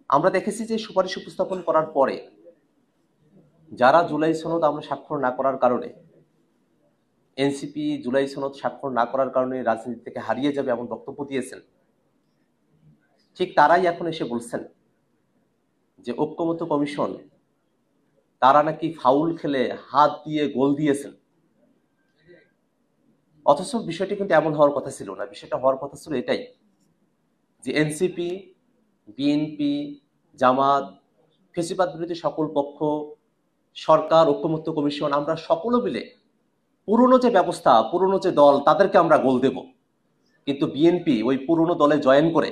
আমরা দেখেছি যে সুপারিশ উপস্থাপন করার পরে যারা জুলাই সনদ আমরা স্বাক্ষর না করার কারণে, এনসিপি জুলাই সনদ স্বাক্ষর না করার কারণে রাজনীতি থেকে হারিয়ে যাবে এমন বক্তব্য দিয়েছেন, ঠিক তারাই এখন এসে বলছেন যে ঐক্যমত্য কমিশন তারা নাকি ফাউল খেলে হাত দিয়ে গোল দিয়েছেন। অথচ বিষয়টি কিন্তু এমন হওয়ার কথা ছিল না। বিষয়টা হওয়ার কথা ছিল এটাই যে এনসিপি, বিএনপি, জামাত, ফেসিবাদ বিরোধী সকল পক্ষ, সরকার, ঐক্যমত্য কমিশন, আমরা সকলে মিলে পুরনো যে ব্যবস্থা, পুরনো যে দল, তাদেরকে আমরা গোল দেব। কিন্তু বিএনপি ওই পুরনো দলে জয়েন করে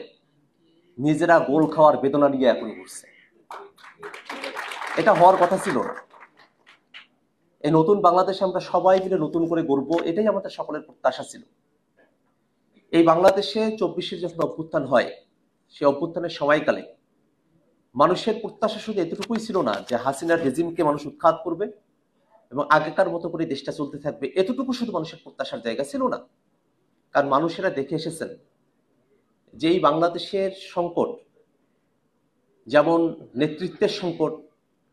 নিজেরা গোল খাওয়ার বেদনা নিয়ে এখন ঘুরছে। এটা হওয়ার কথা ছিল না। এই নতুন বাংলাদেশে আমরা সবাই মিলে নতুন করে গড়ব, এটাই আমাদের সকলের প্রত্যাশা ছিল। এই বাংলাদেশে 24-এর যখন অভ্যুত্থান হয়, সেই অভ্যুত্থানের সময়কালে মানুষের প্রত্যাশা শুধু এতটুকুই ছিল না যে হাসিনার রেজিমকে মানুষ উৎখাত করবে এবং আগেকার মতো করে দেশটা চলতে থাকবে, এতটুকু শুধু মানুষের প্রত্যাশার জায়গা ছিল না। কারণ মানুষেরা দেখে এসেছেন যে এই বাংলাদেশের সংকট যেমন নেতৃত্বের সংকট,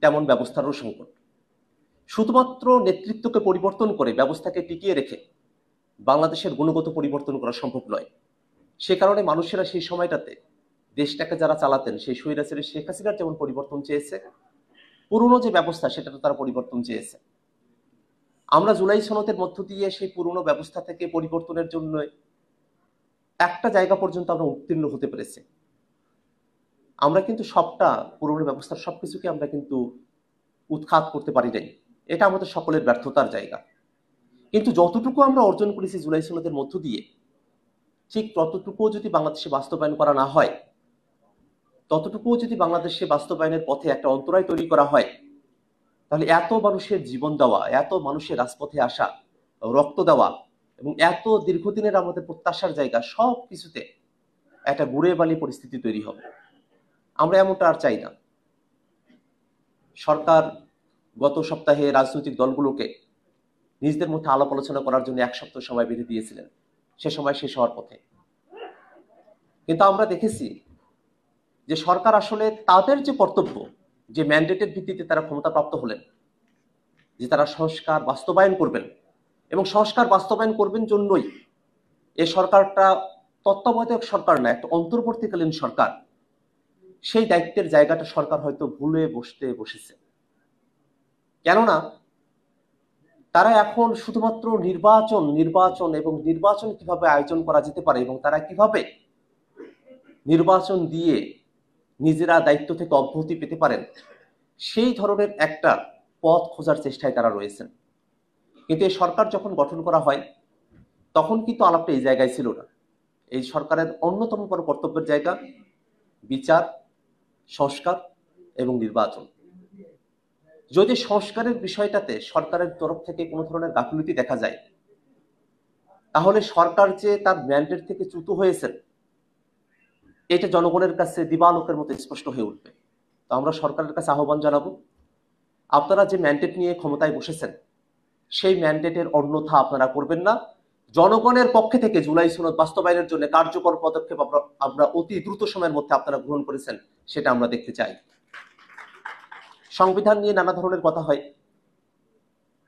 তেমন ব্যবস্থারও সংকট। শুধুমাত্র নেতৃত্বকে পরিবর্তন করে ব্যবস্থাকে টিকিয়ে রেখে বাংলাদেশের গুণগত পরিবর্তন করা সম্ভব নয়। সে কারণে মানুষেরা সেই সময়টাতে দেশটাকে যারা চালাতেন, সেই স্বৈরাচারী শেখ হাসিনার যেমন পরিবর্তন চেয়েছে, পুরনো যে ব্যবস্থা সেটাতে তারা পরিবর্তন চেয়েছে। আমরা জুলাই সনদের মধ্য দিয়ে সেই পুরনো ব্যবস্থা থেকে পরিবর্তনের জন্য একটা জায়গা পর্যন্ত আমরা উত্তীর্ণ হতে পেরেছি। আমরা কিন্তু সবটা পুরনো ব্যবস্থার সবকিছুকে আমরা কিন্তু উৎখাত করতে পারি নাই। এটা আমাদের সকলের ব্যর্থতার জায়গা। কিন্তু যতটুকু আমরা অর্জন করেছি জুলাই সনদের মধ্য দিয়ে, ঠিক ততটুকুও যদি বাংলাদেশে বাস্তবায়ন করা না হয়, ততটুকুও যদি বাংলাদেশে বাস্তবায়নের পথে একটা অন্তরায় তৈরি করা হয়, তাহলে এত মানুষের জীবন দেওয়া, এত মানুষের রাজপথে আসা, রক্ত দেওয়া এবং এত দীর্ঘদিনের আমাদের প্রত্যাশার জায়গা, সব কিছুতে একটা গুড়ে বালি পরিস্থিতি তৈরি হবে। আমরা এমনটা আর চাই না। সরকার গত সপ্তাহে রাজনৈতিক দলগুলোকে নিজেদের মধ্যে আলাপ আলোচনা করার জন্য 1 সপ্তাহ সময় বেঁধে দিয়েছিলেন। সে সময় শেষ হওয়ার পথে। কিন্তু আমরা দেখেছি যে সরকার আসলে তাদের যে কর্তব্য, যে ম্যান্ডেটের ভিত্তিতে তারা ক্ষমতাপ্রাপ্ত হলেন, যে তারা সংস্কার বাস্তবায়ন করবেন এবং সংস্কার বাস্তবায়ন করবেন জন্যই এই সরকারটা তত্ত্বাবধায়ক সরকার না, একটা অন্তর্বর্তীকালীন সরকার। সেই দায়িত্বের জায়গাটা সরকার হয়তো ভুলে বসেছে। কেননা তারা এখন শুধুমাত্র নির্বাচন এবং নির্বাচন কিভাবে আয়োজন করা যেতে পারে এবং তারা কিভাবে নির্বাচন দিয়ে নিজেরা দায়িত্ব থেকে অব্যাহতি পেতে পারেন, সেই ধরনের একটা পথ খোঁজার চেষ্টায় তারা রয়েছেন। কিন্তু এই সরকার যখন গঠন করা হয়, তখন কিন্তু আলাপটা এই জায়গায় ছিল না। এই সরকারের অন্যতম বড় কর্তব্যের জায়গা বিচার, সংস্কার এবং নির্বাচন। যদি সংস্কারের বিষয়টাতে সরকারের তরফ থেকে কোনো ধরনের গাফিলতি দেখা যায়, তাহলে সরকার যে তার ম্যান্ডেট থেকে চ্যুত হয়েছেন, এটা জনগণের কাছে দিবালোকের মতো স্পষ্ট হয়ে উঠবে। তো আমরা সরকারের কাছে আহ্বান জানাবো, আপনারা যে ম্যান্ডেট নিয়ে ক্ষমতায় বসেছেন, সেই ম্যান্ডেটের অন্যথা আপনারা করবেন না। জনগণের পক্ষে থেকে জুলাই সনদ বাস্তবায়নের জন্য কার্যকর পদক্ষেপ আমরা অতি দ্রুত সময়ের মধ্যে আপনারা গ্রহণ করেছেন, সেটা আমরা দেখতে চাই। সংবিধান নিয়ে নানা ধরনের কথা হয়,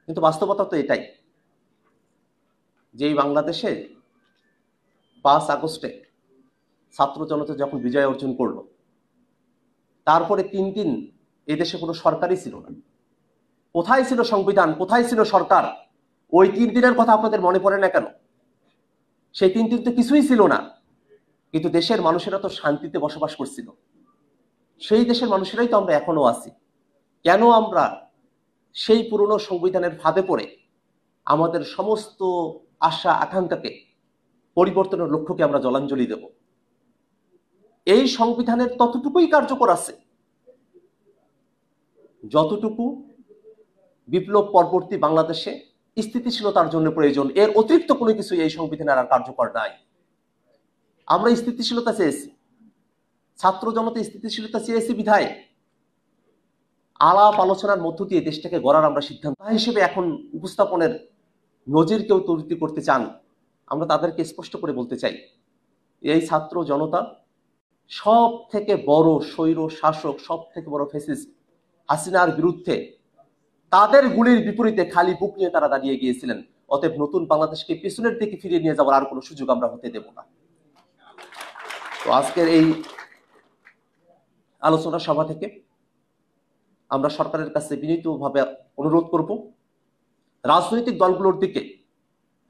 কিন্তু বাস্তবতা তো এটাই যে এই বাংলাদেশে 5 আগস্টে ছাত্র জনতা যখন বিজয় অর্জন করলো, তারপরে 3 দিন এদেশে কোনো সরকারই ছিল না। কোথায় ছিল সংবিধান, কোথায় ছিল সরকার? ওই 3 দিনের কথা আপনাদের মনে পড়ে না কেন? সেই 3 দিন তো কিছুই ছিল না, কিন্তু দেশের মানুষেরা তো শান্তিতে বসবাস করছিল। সেই দেশের মানুষেরাই তো আমরা এখনো আছি। কেন আমরা সেই পুরনো সংবিধানের ফাঁদে পড়ে আমাদের সমস্ত আশা আকাঙ্ক্ষাকে, পরিবর্তনের লক্ষ্যকে আমরা জলাঞ্জলি দেব? এই সংবিধানের ততটুকুই কার্যকর আছে যতটুকু বিপ্লব পরবর্তী বাংলাদেশে স্থিতিশীলতার জন্য প্রয়োজন। এর অতিরিক্ত কোনো কিছু এই সংবিধানের আর কার্যকর নাই। আমরা স্থিতিশীলতা চেয়েছি, ছাত্র জনতা স্থিতিশীলতা চেয়েছি বিধায় আলাপ আলোচনার মধ্য দিয়ে দেশটাকে গড়ার আমরা সিদ্ধান্ত হিসেবে এখন উপস্থাপনের নজির কেউ তৈরি করতে চান, আমরা তাদেরকে স্পষ্ট করে বলতে চাই, এই ছাত্র জনতা সব থেকে বড় স্বৈর শাসক, সব থেকে বড় ফ্যাসিস্ট হাসিনার বিরুদ্ধে তাদের গুলির বিপরীতে খালি বুক নিয়ে তারা দাঁড়িয়ে গিয়েছিলেন। অতএব নতুন বাংলাদেশকে পিছনের দিকে ফিরিয়ে নিয়ে যাওয়ার আর কোনো সুযোগ আমরা হতে দেব না। তো আজকের এই আলোচনা সভা থেকে আমরা সরকারের কাছে বিনীতভাবে অনুরোধ করব, রাজনৈতিক দলগুলোর দিকে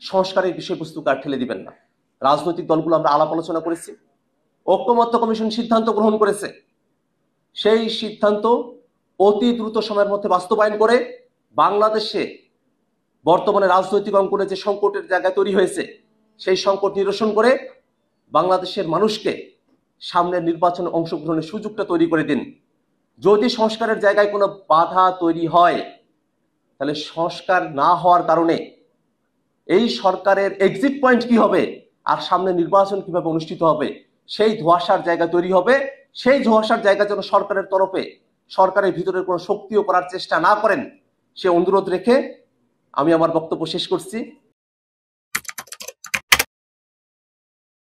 সংস্কারের বিষয়বস্তুকে আর ঠেলে দিবেন না। রাজনৈতিক দলগুলো আমরা আলাপ আলোচনা করেছি, ঐকমত্য কমিশন সিদ্ধান্ত গ্রহণ করেছে, সেই সিদ্ধান্ত অতি দ্রুত সময়ের মধ্যে বাস্তবায়ন করে বাংলাদেশে বর্তমানে রাজনৈতিক অঙ্গনে যে সংকটের জায়গা তৈরি হয়েছে সেই সংকট নিরসন করে বাংলাদেশের মানুষকে সামনের নির্বাচনে অংশগ্রহণের সুযোগটা তৈরি করে দিন। যদি সংস্কারের জায়গায় কোনো বাধা তৈরি হয়, তাহলে সংস্কার না হওয়ার কারণে এই সরকারের এক্সিট পয়েন্ট কি হবে আর সামনে নির্বাচন কিভাবে অনুষ্ঠিত হবে সেই ধোঁয়াশার জায়গা তৈরি হবে। সেই ধোঁয়াশার জায়গা যেন সরকারের তরফে, সরকারের ভিতরের কোনো শক্তিও করার চেষ্টা না করেন, সে অনুরোধ রেখে আমি আমার বক্তব্য শেষ করছি।